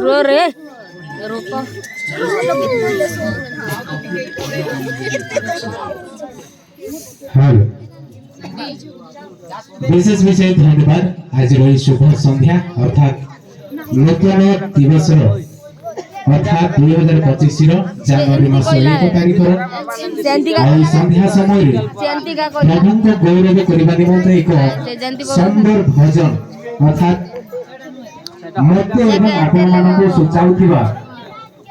Ro re ruko hello विशेष विषय धन्यवाद आज शुभ संध्या अर्थात नूतन दिवस अर्थात 2025 जनवरी मास 1 तारिख संध्या समय प्रभु को गौरव करने निमंते एक सुंदर भजन अर्थात मत एवं आपण मानक सूचाउथिबा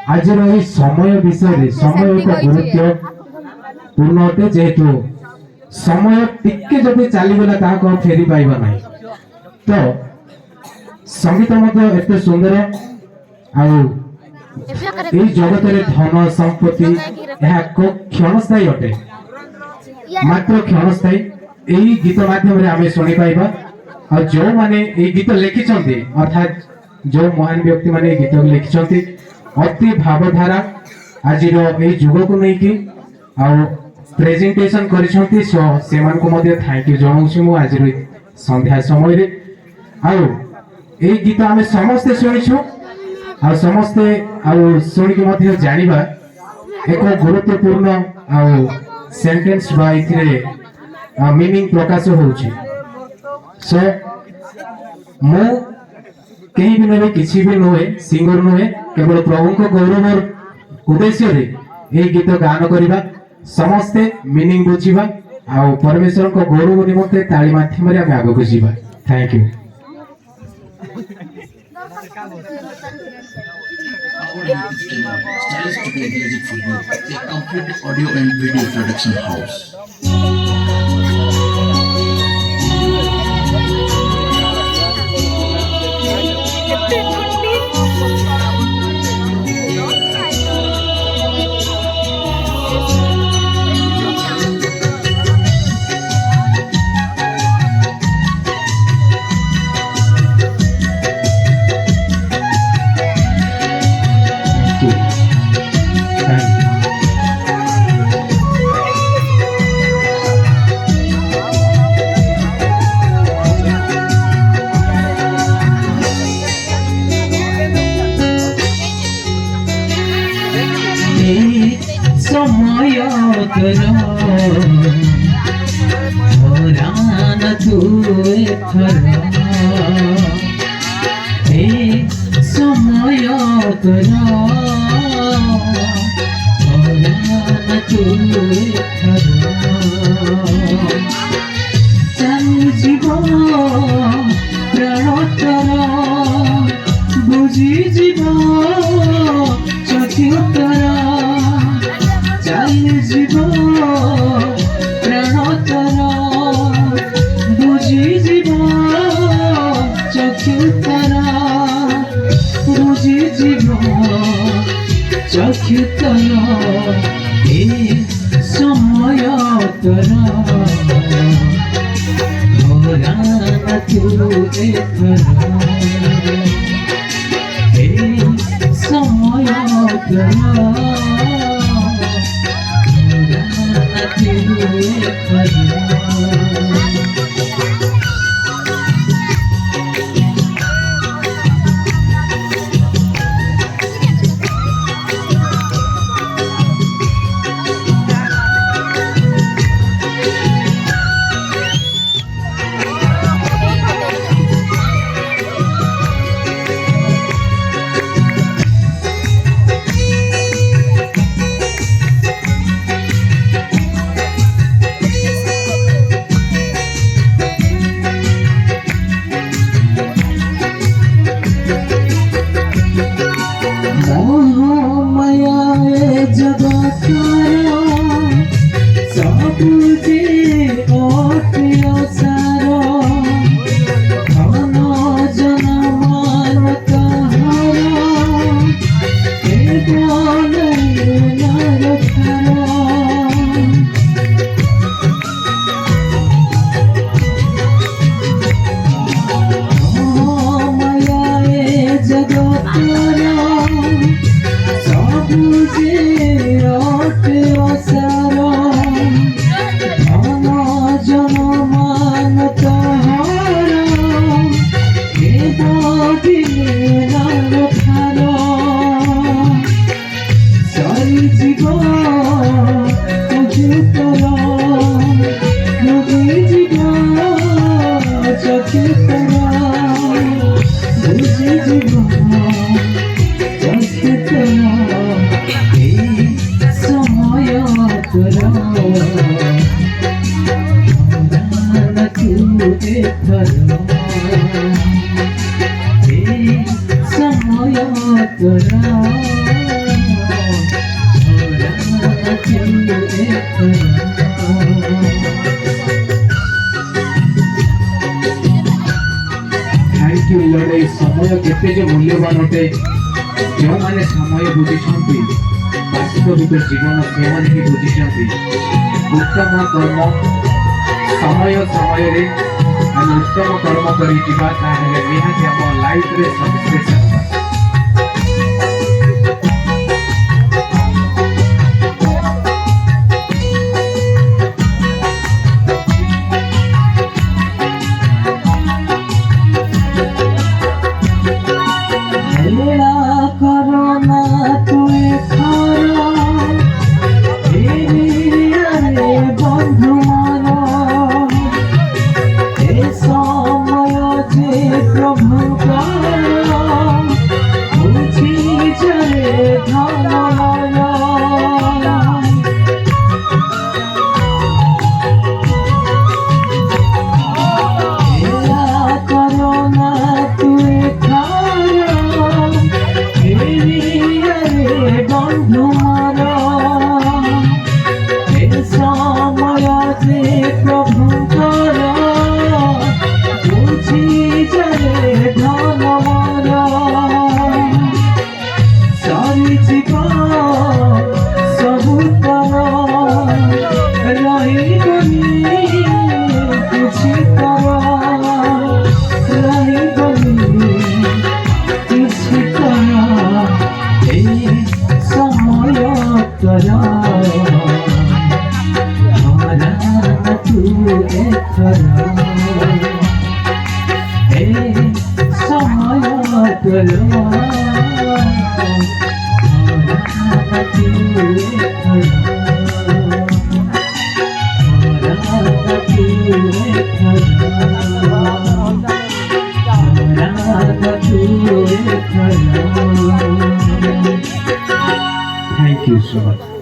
आज समय विषय समय एक गुरुत्वपूर्ण अटे जेहेतु समय टिके जदि चलीगला ताको फेरी पाइबा नहीं तो संगीत मध्य एते सुंदर आउ ए जगत रे धन संपत्ति यह को क्षणस्थायी अटे मात्र क्षणस्थायी एही गीत माध्यम रे आमे सुनि पाइबा और जो माने ए गीत लिखिछन्ती अर्थात जो महान व्यक्ति माने गीत लिखिछन्ती अति भावधारा आज ए जुग को नहीं कि आउ प्रेजेंटेशन करिसंती सो सेमान को मध्ये थैंक यू जणाउछि मु आज संध्या समय रे आउ ए गीत आमे समस्त सुनिछु आ समस्ते आ सुनि के मध्ये जानिबा एक गुरुत्वपूर्ण आ सेंटेंस बा इथिरे मीनिंग प्रकाश होउछि सो मु कहीं भी नहीं किसी भी नुहे सिंगर नुहे केवल प्रभु को गौरव उद्देश्य रे ए गीत गान करिबा समस्ते मीनिंग बुझिबा आ परमेश्वर को गौरव निमंते ताली माध्यम रे हम आगो बुझिबा thank you Stylistic music video, a complete audio and video production house. समय भरान तुए समय भरान तुए चल जीव प्राणतर बुझी जीव चक्षुतर चल जीव प्राणतर बुझी जीव चक्षुतर बुझी जीव चक्षुतर ए समय तर भरान तुए ए समय तर বুঝে জীবন এই সময় তোরা তুই ধরো এই সময় তোরা थैंक यू लॉर्ड ए समय केते जे मूल्यवान होते जो माने समय बुझिछंती वास्तविक जीवन सेवन ही बुझिछंती उत्तम कर्म समय समय रे हम उत्तम कर्म करी जीवा ताहे निहाती हम लाइफ रे success Thank you so much.